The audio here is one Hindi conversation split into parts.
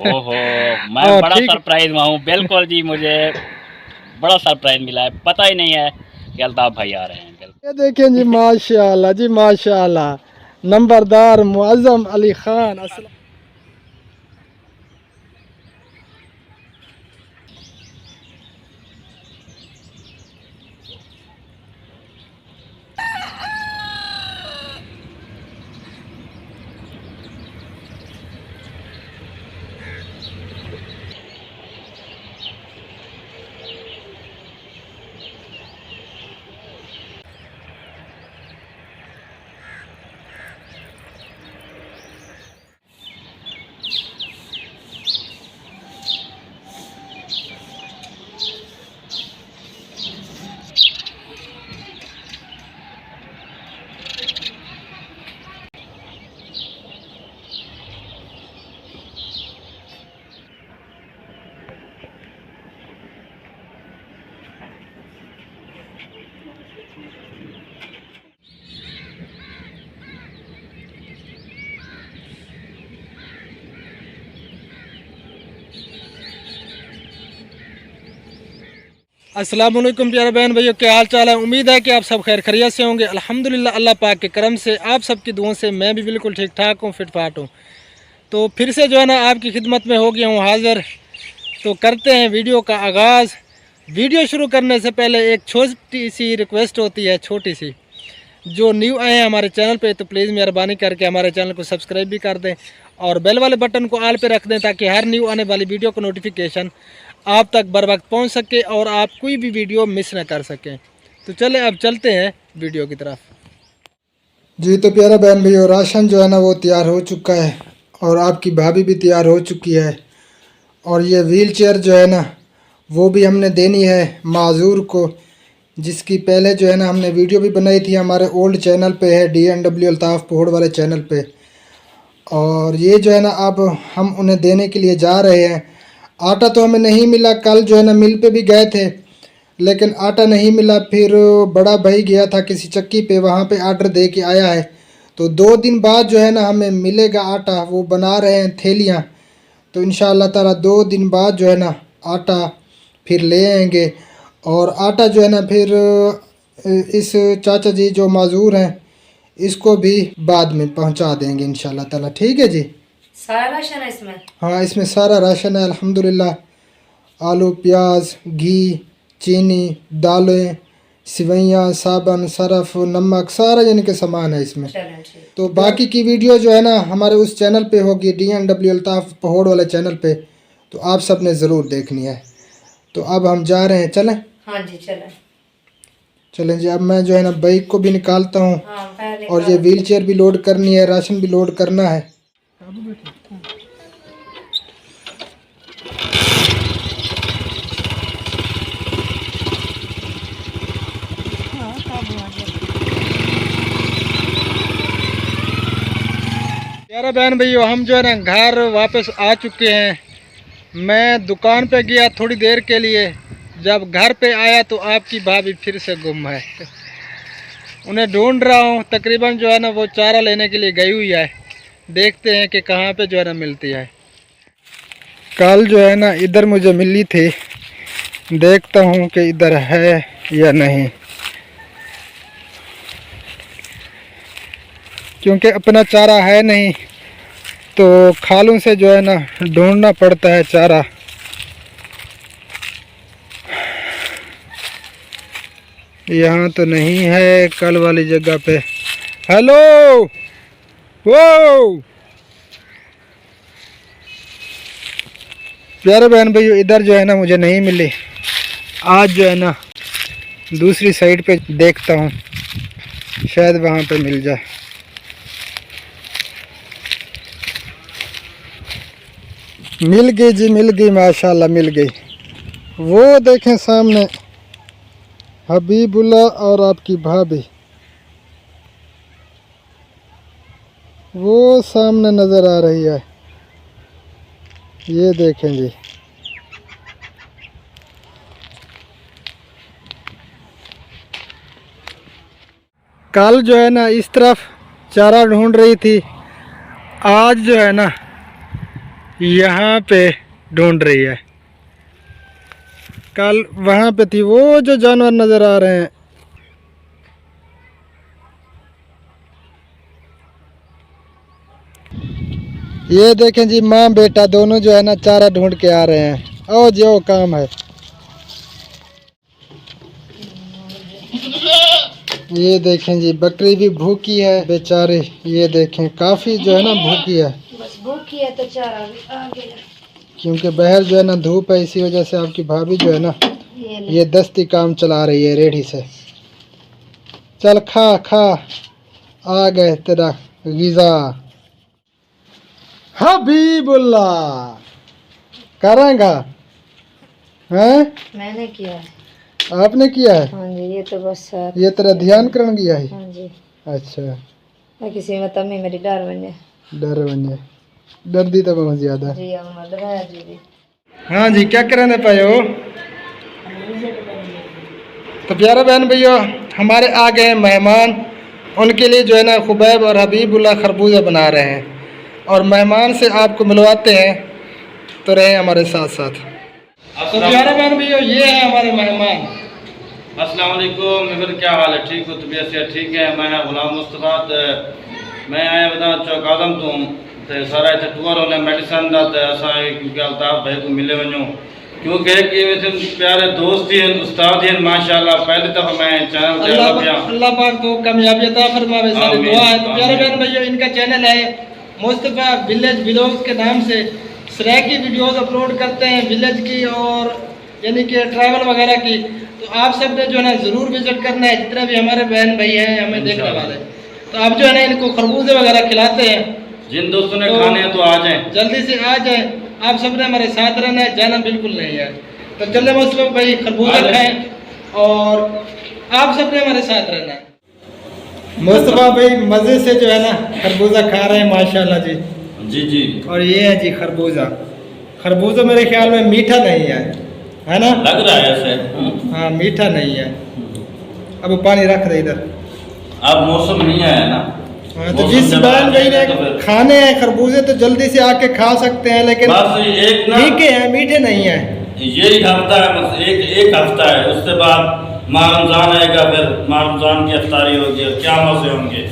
ओहो, मैं बड़ा सरप्राइज हुआ हूँ। बिल्कुल जी, मुझे बड़ा सरप्राइज मिला है, पता ही नहीं है कि अल्ताफ भाई आ रहे हैं। ये देखें जी, माशाल्लाह जी माशाल्लाह, नंबरदार मुअज्जम अली खान। अस्सलाम वालेकुम प्यारे बहन भाइयों, क्या हाल चाल है। उम्मीद है कि आप सब खैर खैरियत से होंगे। अल्हम्दुलिल्लाह, अल्लाह पाक के करम से, आप सबकी दुआओं से मैं भी बिल्कुल ठीक ठाक हूँ, फिट फाट हूँ। तो फिर से जो है ना आपकी खिदमत में हो गया हूँ हाज़िर। तो करते हैं वीडियो का आगाज़। वीडियो शुरू करने से पहले एक छोटी सी रिक्वेस्ट होती है, छोटी सी। जो न्यू आए हैं हमारे चैनल पे तो प्लीज़ मेहरबानी करके हमारे चैनल को सब्सक्राइब भी कर दें और बेल वाले बटन को ऑल पे रख दें, ताकि हर न्यू आने वाली वीडियो का नोटिफिकेशन आप तक बर वक्त पहुँच सके और आप कोई भी वीडियो मिस ना कर सकें। तो चलें अब चलते हैं वीडियो की तरफ। जी तो प्यारा बहन भैया, राशन जो है ना वो तैयार हो चुका है और आपकी भाभी भी तैयार हो चुकी है। और ये व्हील चेयर जो है ना वो भी हमने देनी है माजूर को, जिसकी पहले जो है ना हमने वीडियो भी बनाई थी, हमारे ओल्ड चैनल पे है, DNW अल्ताफ़ पहोड़ वाले चैनल पे। और ये जो है ना अब हम उन्हें देने के लिए जा रहे हैं। आटा तो हमें नहीं मिला, कल जो है ना मिल पे भी गए थे लेकिन आटा नहीं मिला। फिर बड़ा भाई गया था किसी चक्की पे, वहाँ पे आर्डर दे के आया है। तो 2 दिन बाद जो है ना हमें मिलेगा आटा, वो बना रहे हैं थैलियाँ। तो इंशाअल्लाह ताला 2 दिन बाद जो है ना आटा फिर ले आएंगे। और आटा जो है ना फिर इस चाचा जी जो माजूर हैं इसको भी बाद में पहुंचा देंगे इंशाअल्लाह ताला। ठीक है जी। सारा राशन है इसमें? हाँ, इसमें सारा राशन है अल्हम्दुलिल्लाह। आलू, प्याज, घी, चीनी, दालें, सिवैयाँ, साबुन, सरफ, नमक, सारा यानी कि सामान है इसमें। तो बाकी की वीडियो जो है ना हमारे उस चैनल पे होगी, DNW अल्ताफ़ पहोड़ वाले चैनल पे। तो आप सब ने ज़रूर देखनी है। तो अब हम जा रहे हैं, चलें? हाँ जी चलें। चलें जी। अब मैं जो है ना बाइक को भी निकालता हूँ। हाँ, और ये व्हील चेयर भी लोड करनी है, राशन भी लोड करना है। प्यारे बहन भैया, हम जो है ना घर वापस आ चुके हैं। मैं दुकान पे गया थोड़ी देर के लिए, जब घर पे आया तो आपकी भाभी फिर से गुम है। उन्हें ढूंढ रहा हूँ, तकरीबन जो है ना वो चारा लेने के लिए गई हुई है। देखते हैं कि कहाँ पे जो है ना मिलती है। कल जो है ना इधर मुझे मिली थी, देखता हूँ कि इधर है या नहीं, क्योंकि अपना चारा है नहीं तो खालों से जो है ना ढूंढना पड़ता है चारा। यहाँ तो नहीं है कल वाली जगह पे। हेलो, वो प्यारे बहन भाइयों, इधर जो है ना मुझे नहीं मिली। आज जो है ना दूसरी साइड पे देखता हूँ, शायद वहाँ पे मिल जाए। मिल गई जी, मिल गई, माशाल्लाह मिल गई। वो देखें सामने हबीबुल्ला और आपकी भाभी, वो सामने नज़र आ रही है। ये देखें जी। कल जो है ना इस तरफ चारा ढूंढ रही थी, आज जो है ना यहाँ पे ढूंढ रही है। कल वहाँ पे थी, वो जो जानवर नज़र आ रहे हैं। ये देखें जी, माँ बेटा दोनों जो है ना चारा ढूंढ के आ रहे हैं। ओ जो काम है। ये देखें जी, बकरी भी भूखी है बेचारे। ये देखें काफ़ी जो है ना भूखी है। बस भूखी है तो चारा भी आ गया। क्योंकि बाहर जो है ना धूप है, इसी वजह से आपकी भाभी जो है ना ये दस्ती काम चला रही है रेडी से। चल खा खा, आ गए तेरा गिज़ा। हबीबुल्लाह करेंगा हैं? मैंने किया है। आपने किया है? हाँ जी, ये तो बस ये तेरा ध्यान करण गया है? हाँ जी। अच्छा, मैं किसी में तम्मी मेरी डर बने डर बन जाए। डर दी तो बहुत ज्यादा। जी हम डराया जी भी। हाँ जी, क्या करने पाए हो? तो प्यारे बहन भैया, हमारे आ गए मेहमान। उनके लिए जो है ना खुबैब और हबीबुल्लाह खरबूजा बना रहे हैं, और मेहमान से आपको मिलवाते हैं, तो रहे हमारे साथ साथ। तो प्यारे बहन भैया, ये है हमारे मेहमान। अस्सलाम वालेकुम। मेरे क्या हाल है? ठीक हो? तबीयत से ठीक है? मैं गुलाम मुस्तफा। मैं आया बता चौक आदम तो सारा इतने टूर होने मेडिसन का क्योंकि अल्ताफ भाई को मिले वनो, क्योंकि कि वैसे प्यारे दोस्त ही उस्ताद ही माशाल्लाह। पहली दफ़ा मैं चैनल पे अल्लाह पाक को कामयाबी अता फरमावे, सारी दुआ है। तो प्यारे बहन भैया, इनका चैनल है मुस्तफा विलेज व्लॉग्स के नाम से। सराय की वीडियोस अपलोड करते हैं, विलेज की और यानी कि ट्रैवल वगैरह की। तो आप सब ने जो है ना ज़रूर विजिट करना है, जितने भी हमारे बहन भाई हैं हमें देखने वाले। तो आप जो है ना इनको खरबूजे वगैरह खिलाते हैं। जिन दोस्तों ने खाने हैं तो आ जाएं, जल्दी से आ जाएं। आप सब ने हमारे साथ रहना है, जाना बिल्कुल नहीं है। तो चले मुस्तफा भाई खरबूजा खाएं, और आप सब ने हमारे साथ रहना है। मुस्तफा भाई मज़े से जो है ना खरबूजा खा रहे हैं माशाल्लाह जी। जी जी। और ये है जी खरबूजा। खरबूजा मेरे ख्याल में मीठा नहीं है ना? लग रहा है ऐसे। हाँ, मीठा नहीं है। अब वो पानी रख दे इधर। अब मौसम नहीं है ना। हाँ, तो जिस बहन भाई ने खाने हैं खरबूजे तो जल्दी से आके खा सकते हैं, लेकिन बस एक ना मीठे हैं, मीठे नहीं है। यही हफ्ता है, बस एक हफ्ता है। उसके बाद माह रमजान आएगा, फिर माह रमजान की अफ्तारी होगी और क्या मजे होंगे।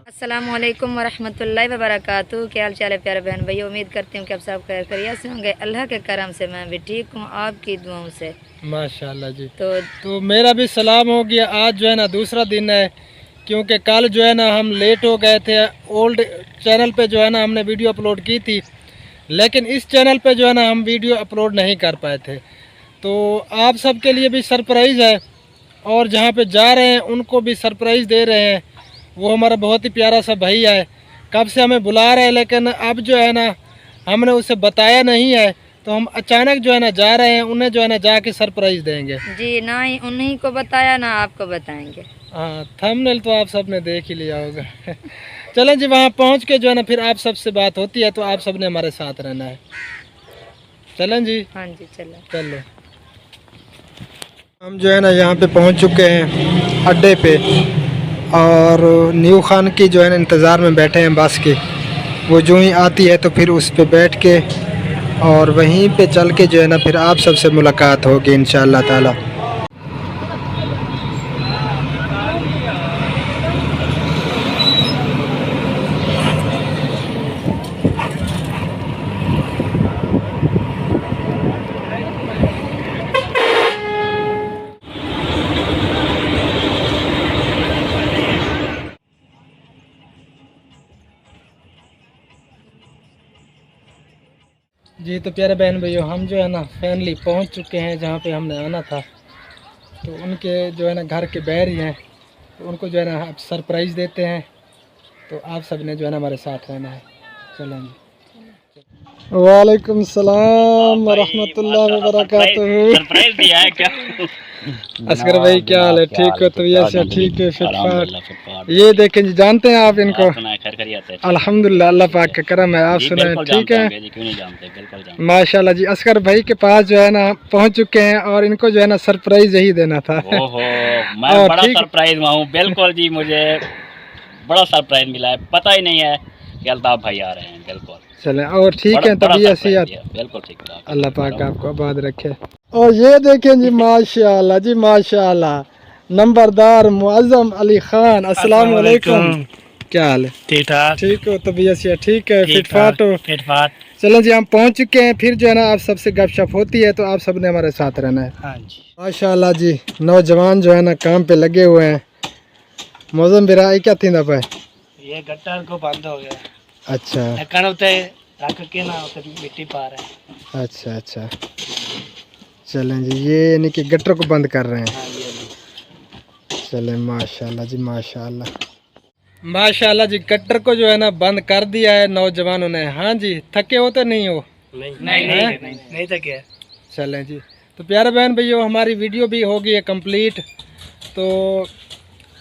अस्सलाम वालेकुम वरहमतुल्लाहि वबरकातुहू। क्या हाल चाल है प्यारे बहन भैया? उम्मीद करती हूँ कि आप सब खैर खैरियत से होंगे। अल्लाह के करम से मैं भी ठीक हूँ, आपकी दुआओं से माशाल्लाह जी। तो मेरा भी सलाम हो गया। आज जो है ना दूसरा दिन है, क्योंकि कल जो है ना हम लेट हो गए थे। ओल्ड चैनल पे जो है ना हमने वीडियो अपलोड की थी, लेकिन इस चैनल पे जो है ना हम वीडियो अपलोड नहीं कर पाए थे। तो आप सबके लिए भी सरप्राइज़ है, और जहाँ पे जा रहे हैं उनको भी सरप्राइज़ दे रहे हैं। वो हमारा बहुत ही प्यारा सा भाई है, कब से हमें बुला रहे हैं, लेकिन अब जो है ना हमने उसे बताया नहीं है। तो हम अचानक जो है ना जा रहे हैं, उन्हें जो है ना जाके सरप्राइज़ देंगे जी। ना ही उन्हीं को बताया ना आपको बताएंगे। हाँ, थंबनेल तो आप सब ने देख ही लिया होगा। चलें जी, वहाँ पहुँच के जो है ना फिर आप सबसे बात होती है। तो आप सब ने हमारे साथ रहना है। चलें जी। हाँ जी चलो। चलो, हम जो है ना यहाँ पे पहुँच चुके हैं अड्डे पे, और न्यू खान की जो है ना इंतज़ार में बैठे हैं बस के। वो जो ही आती है तो फिर उस पे बैठ के और वहीं पे चल के जो है ना फिर आप सबसे मुलाकात होगी इंशाअल्लाह ताला। जी, तो प्यारे बहन भैया, हम जो है ना फाइनली पहुंच चुके हैं जहां पे हमने आना था। तो उनके जो है ना घर के बाहर ही हैं, तो उनको जो है ना आप सरप्राइज़ देते हैं। तो आप सब ने जो है ना हमारे साथ रहना है। चलेंगे। वालेकुम सलाम वरहमतुल्लाहि वबरकातुहू। सरप्राइज दिया है क्या? असगर भाई क्या हाल है? ठीक हो? तबीयत से ठीक है? फिटफाट। ये देखें जी, जानते हैं आप इनको? अल्हम्दुलिल्लाह, अल्लाह पाक का करम है। आप सुनाए ठीक है? क्यों नहीं जानते, बिल्कुल जानते। माशाल्लाह जी। असगर भाई के पास जो है ना पहुंच चुके हैं, और इनको जो है ना सरप्राइज यही देना था। ओहो, मैं बड़ा सरप्राइज में हूँ। बिल्कुल जी, मुझे बड़ा सरप्राइज मिला है। पता ही नहीं है कि अल्ताफ भाई आ रहे हैं। बिल्कुल चलें और ठीक है, बड़ा तबीयत surprise सेहत दिया, बिल्कुल ठीक है। अल्लाह पाक आपको आबाद रखे। और ये देखें जी माशाल्लाह जी माशाल्लाह, नंबरदार मुअज्जम अली खान, अस्सलाम वालेकुम। क्या हाल है? ठीक ठाक। ठीक हो? तबीयत सेहत ठीक है? फिट फाट हो? फिट फाट। चलें जी, हम पहुंच चुके हैं। फिर जो है ना आप सबसे गपशप होती है, तो आप सब ने हमारे साथ रहना है। हाँ जी। माशाल्लाह जी, नौजवान जो है ना काम पे लगे हुए हैं। मौसम बिरा क्या थी ना पे? ये गट्टर को बंद हो गया। अच्छा ढक्कन उते रख के ना उते मिट्टी पा रहे हैं। अच्छा अच्छा, चलें जी, ये यानी कि गटर को बंद कर रहे हैं। हाँ जी। चलें माशाल्लाह जी माशाल्लाह माशाल्लाह जी, गटर को जो है ना बंद कर दिया है नौजवानों ने। हाँ जी, थके हो तो नहीं हो? नहीं तो क्या। चलें जी, तो प्यारे बहन भैया, हमारी वीडियो भी हो गई है कंप्लीट। तो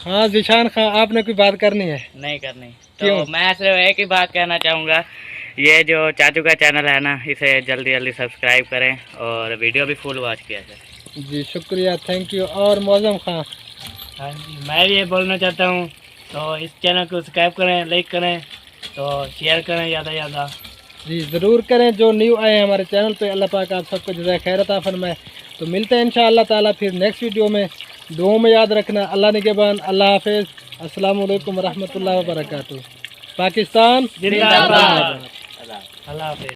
हाँ जिशान खां, आपने कोई बात करनी है? नहीं करनी। क्यों? तो मैं सिर्फ एक ही बात कहना चाहूँगा, ये जो चाचू का चैनल है ना, इसे जल्दी जल्दी सब्सक्राइब करें और वीडियो भी फुल वॉच किया जाए। जी शुक्रिया, थैंक यू। और मौजम खां? हाँ जी, मैं भी ये बोलना चाहता हूँ, तो इस चैनल को सब्सक्राइब करें, लाइक करें, तो शेयर करें ज़्यादा से ज़्यादा। जी ज़रूर करें, जो न्यू आए हैं हमारे चैनल पे, अल्लाह पाक आप सबको जज़ाए खैर अता फरमाए। तो मिलते हैं इंशाअल्लाह ताला फिर नेक्स्ट वीडियो में। दुआओं में याद रखना। अल्लाह निगहबान, अल्लाह हाफिज़, अस्सलाम वालेकुम रहमतुल्लाहि व बरकातुहू। पाकिस्तान जिंदाबाद। अल्लाह हाफिज़।